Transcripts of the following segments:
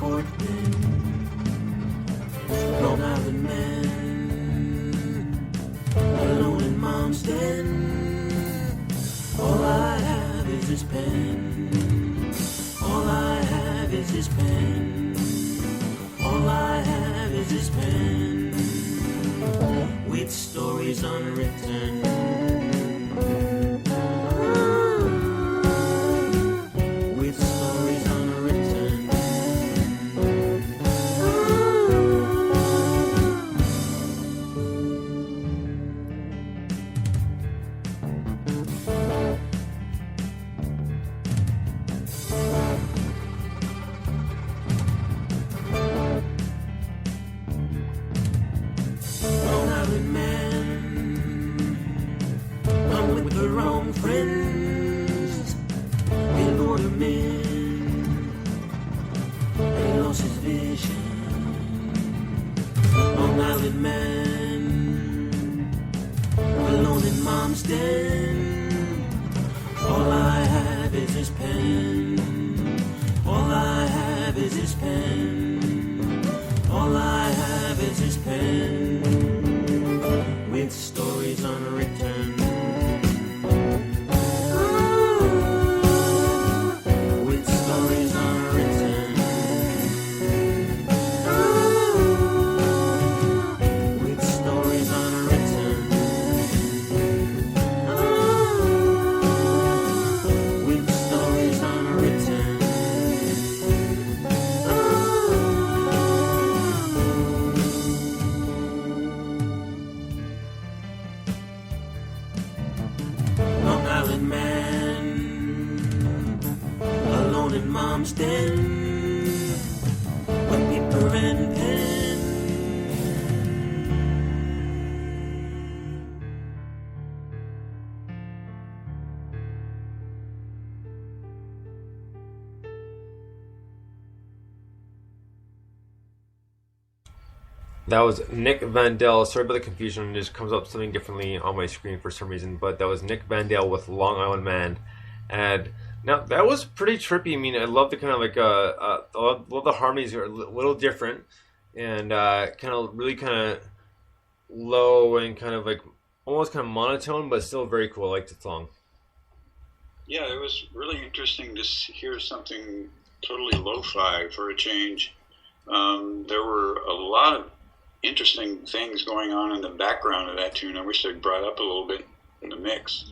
Portland, Long Island man, alone in mom's den. All I have is this pen. All I have is this pen. All I have is this pen. With stories unwritten. With stories unwritten. Long Island man, I'm with the wrong friends. They lured him in, and he lost his vision. Long Island man, alone in mom's den. All I have is this pen. All I have is this pen. All I have is this pen. With stories unwritten. With stories unwritten. With stories unwritten. With stories unwritten. Long Island man, alone in mom's den, with paper and pen. That was Nick Vandell. Sorry about the confusion. It just comes up something differently on my screen for some reason. But that was Nick Vandell with Long Island Man. And now that was pretty trippy. I mean, I love the kind of like I love the harmonies are a little different and kind of really kind of low and kind of like almost kind of monotone, but still very cool. I like the song. Yeah, it was really interesting to hear something totally lo-fi for a change. There were a lot of interesting things going on in the background of that tune. I wish they'd brought up a little bit in the mix.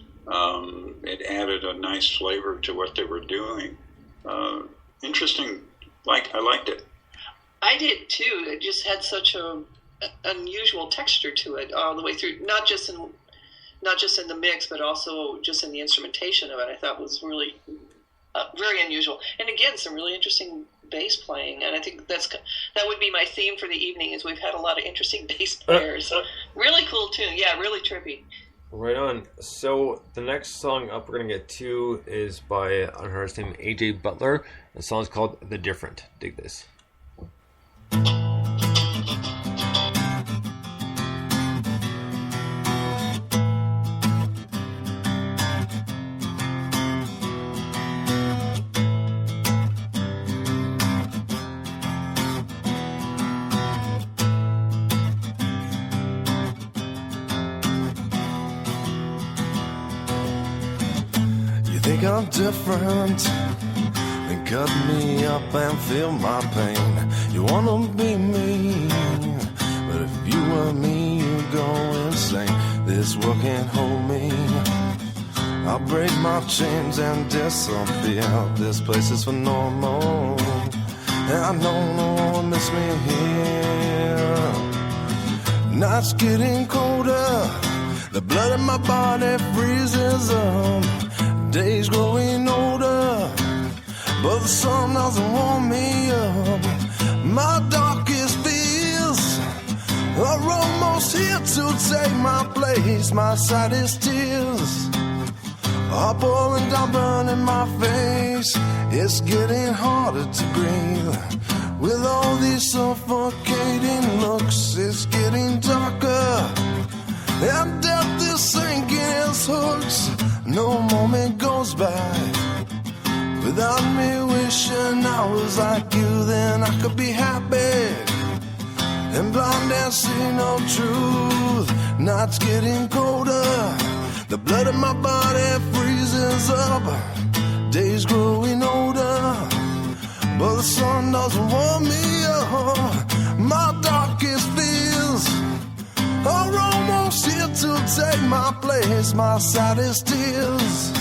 It added a nice flavor to what they were doing. Interesting. I liked it. I did too. It just had such a unusual texture to it all the way through. Not just in the mix, but also just in the instrumentation of it. I thought was really very unusual. And again, some really interesting bass playing, and I think that would be my theme for the evening. Is we've had a lot of interesting bass players. Really cool tune, yeah, really trippy. Right on. So the next song up we're gonna get to is by an artist named AJ Butler. The song's called "The Different." Dig this. Think I'm different, then cut me up and feel my pain. You wanna be me, but if you were me, you'd go insane. This world can't hold me. I'll break my chains and disappear. This place is for normal, and I know no one will miss me here. Nights getting colder, the blood in my body freezes up. Days growing older, but the sun doesn't warm me up. My darkest fears are almost here to take my place. My saddest tears are pouring down, burning my face. It's getting harder to breathe with all these suffocating looks. It's getting darker, and death is sinking its hooks. No moment goes by without me wishing and I was like you, then I could be happy and blind and see no truth. Nights getting colder, the blood in my body freezes up. Days growing older, but the sun doesn't warm me up. My darkest fears are almost here to take my place. My saddest tears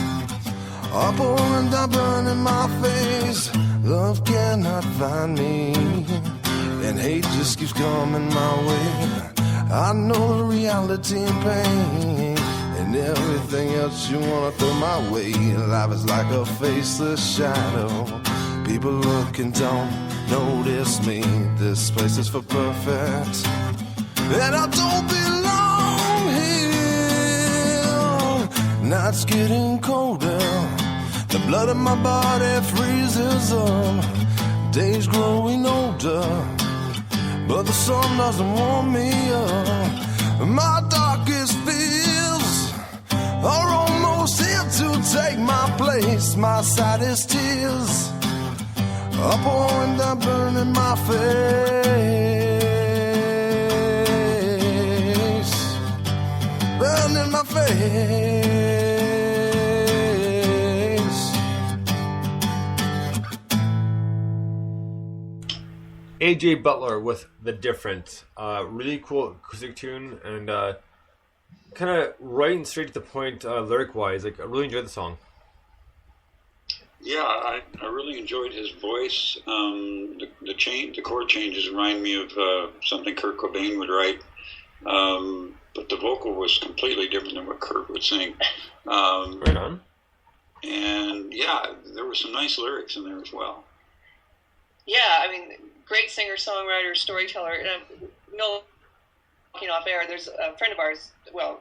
are pouring down, burning my face. Love cannot find me, and hate just keeps coming my way. I know the reality and pain, and everything else you wanna throw my way. Life is like a faceless shadow. People look and don't notice me. This place is for perfect, and I don't belong here. Nights getting colder, the blood in my body freezes up. Days growing older, but the sun doesn't warm me up. My darkest fears are almost here to take my place. My saddest tears are pouring down, burning my face, burning my face. AJ Butler with The Different. Really cool acoustic tune, and kind of right and straight to the point lyric-wise. Like, I really enjoyed the song. Yeah, I really enjoyed his voice. The chord changes remind me of something Kurt Cobain would write, but the vocal was completely different than what Kurt would sing. Right on. And yeah, there were some nice lyrics in there as well. Yeah, I mean, great singer-songwriter, storyteller. And talking off air, there's a friend of ours, well,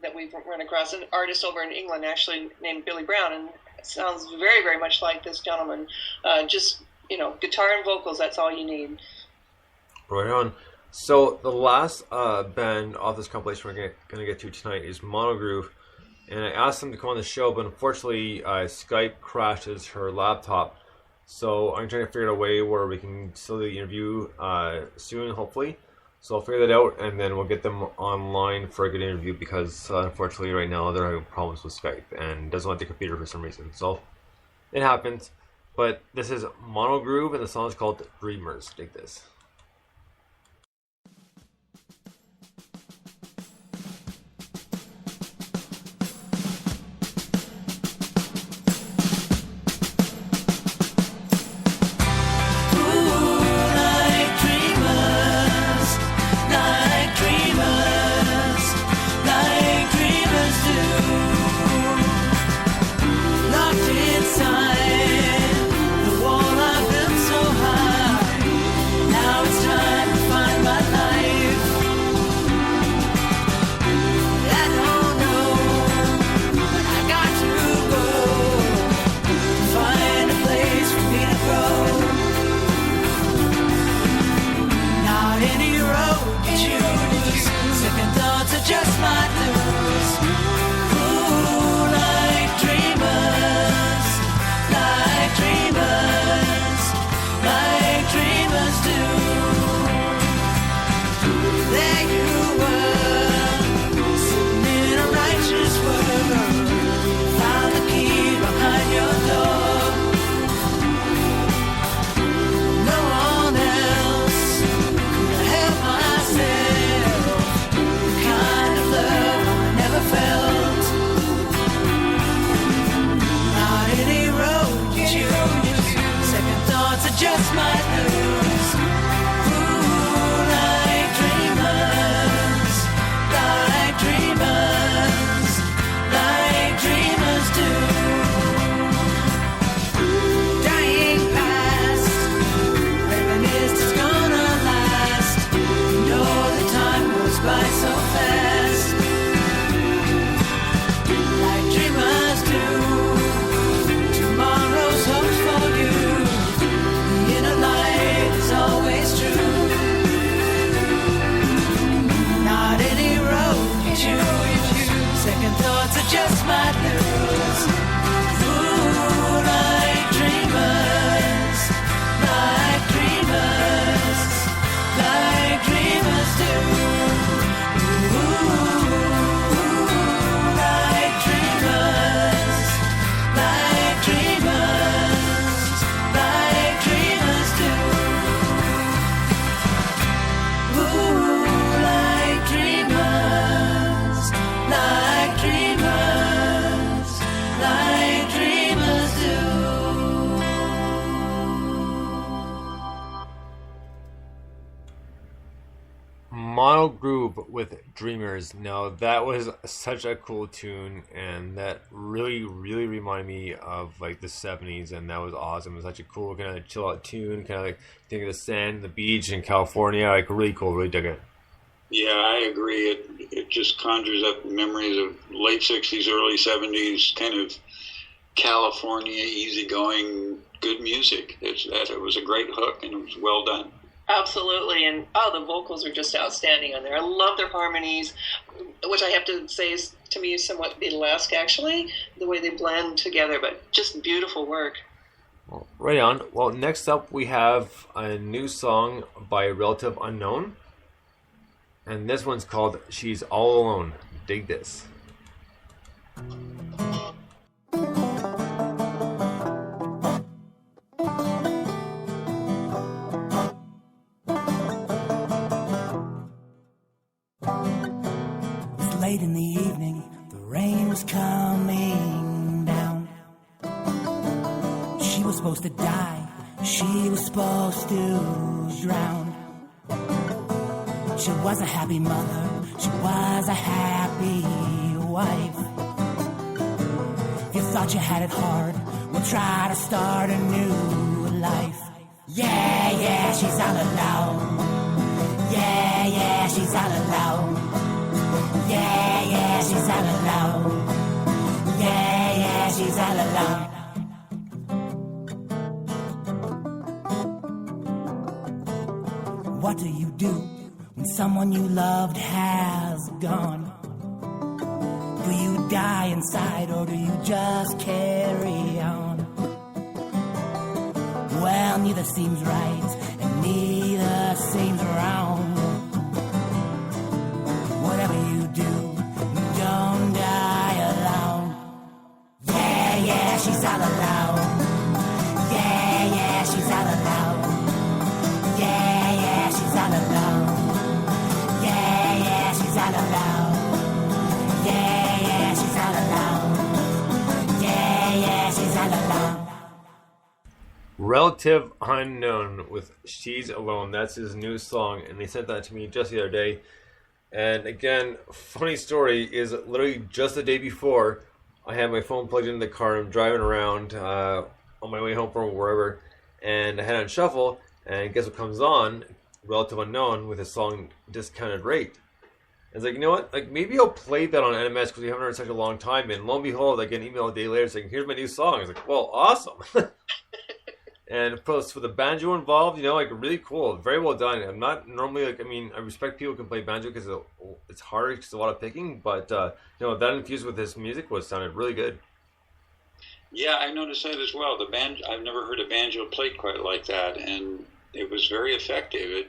that we've run across, an artist over in England actually named Billy Brown, and it sounds very, very much like this gentleman. Just, guitar and vocals, that's all you need. Right on. So the last band off this compilation we're going to get to tonight is Monogroove. And I asked them to come on the show, but unfortunately Skype crashes her laptop. So I'm trying to figure out a way where we can still do the interview soon, hopefully. So I'll figure that out, and then we'll get them online for a good interview, because unfortunately right now they're having problems with Skype and doesn't like the computer for some reason. So it happens. But this is Monogroove, and the song is called Dreamers. Take this. Now Mono Groove with Dreamers. Now, that was such a cool tune, and that really, really reminded me of like the 70s, and that was awesome. It was such a cool kind of chill out tune, kind of like think of the sand, the beach in California. Like, really cool, really dug it. Yeah, I agree. It just conjures up memories of late 60s, early 70s, kind of California, easygoing, good music. It was a great hook, and it was well done. Absolutely, and the vocals are just outstanding on there. I love their harmonies, which I have to say is, to me, somewhat Beatlesque, actually, the way they blend together, but just beautiful work. Well, right on. Well, next up we have a new song by Relative Unknown, and this one's called She's All Alone. Dig this. Late in the evening, the rain was coming down. She was supposed to die, she was supposed to drown. She was a happy mother, she was a happy wife. If you thought you had it hard, we'll try to start a new life. Yeah, yeah, she's all alone. Yeah, yeah, she's all alone. Yeah, yeah, she's all alone. Yeah, yeah, she's all alone. What do you do when someone you loved has gone? Do you die inside or do you just carry on? Well, neither seems right and neither seems wrong. Whatever you do, don't die alone. Yeah, yeah, she's all alone. Yeah, yeah, she's all alone. Yeah, yeah, she's all alone. Yeah, yeah, she's all alone. Yeah, yeah, she's all alone. Yeah, yeah, she's all alone. Relative Unknown with She's Alone. That's his new song, and they sent that to me just the other day. And again, funny story is literally just the day before, I had my phone plugged into the car. I'm driving around on my way home from wherever, and I had it on shuffle, and guess what comes on? Relative Unknown with his song Discounted Rate. It's like, you know what? Like, maybe I'll play that on NMS because we haven't heard it in such a long time. And lo and behold, I get an email a day later saying, here's my new song. I was like, well, awesome. And plus, with the banjo involved, you know, like, really cool. Very well done. I'm not normally, like, I mean, I respect people who can play banjo because it's hard, it's a lot of picking. But, you know, that infused with his music sounded really good. Yeah, I noticed that as well. The banjo, I've never heard a banjo played quite like that. And it was very effective.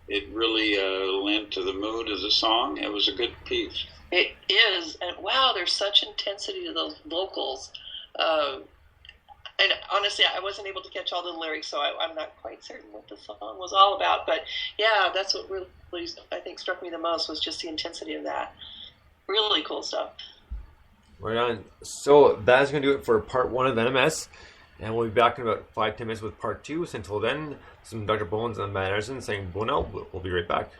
It really lent to the mood of the song. It was a good piece. It is, and wow, there's such intensity to those vocals. And honestly, I wasn't able to catch all the lyrics, so I'm not quite certain what the song was all about. But yeah, that's what really, I think, struck me the most was just the intensity of that. Really cool stuff. Right on. So that's going to do it for part 1 of NMS. And we'll be back in about 5-10 minutes with part 2. So until then, some Dr. Bones and Matt Anderson saying, "Bueno." We'll be right back.